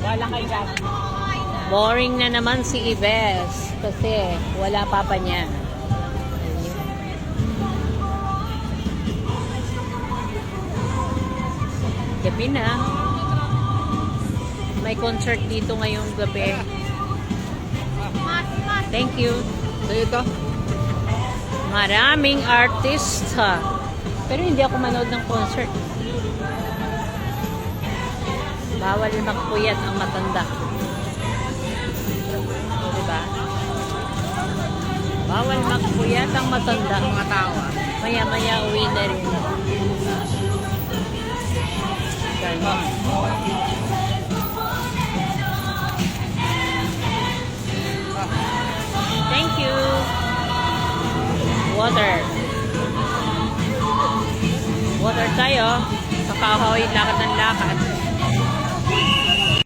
Wala kay Jan. Boring na naman si Ives kasi wala papa niya. Gabi na. May concert dito ngayong gabi. Thank you. Sa'yo ito? Maraming artista. Pero hindi ako manood ng concert. Bawal magpuyat ang matanda. Diba? Bawal magpuyat ang matanda. Mga tao ah. Maya-maya uwi na rin. Ganun. Thank you. Water. Water tayo. Sa kahoy, lakad ng lakad.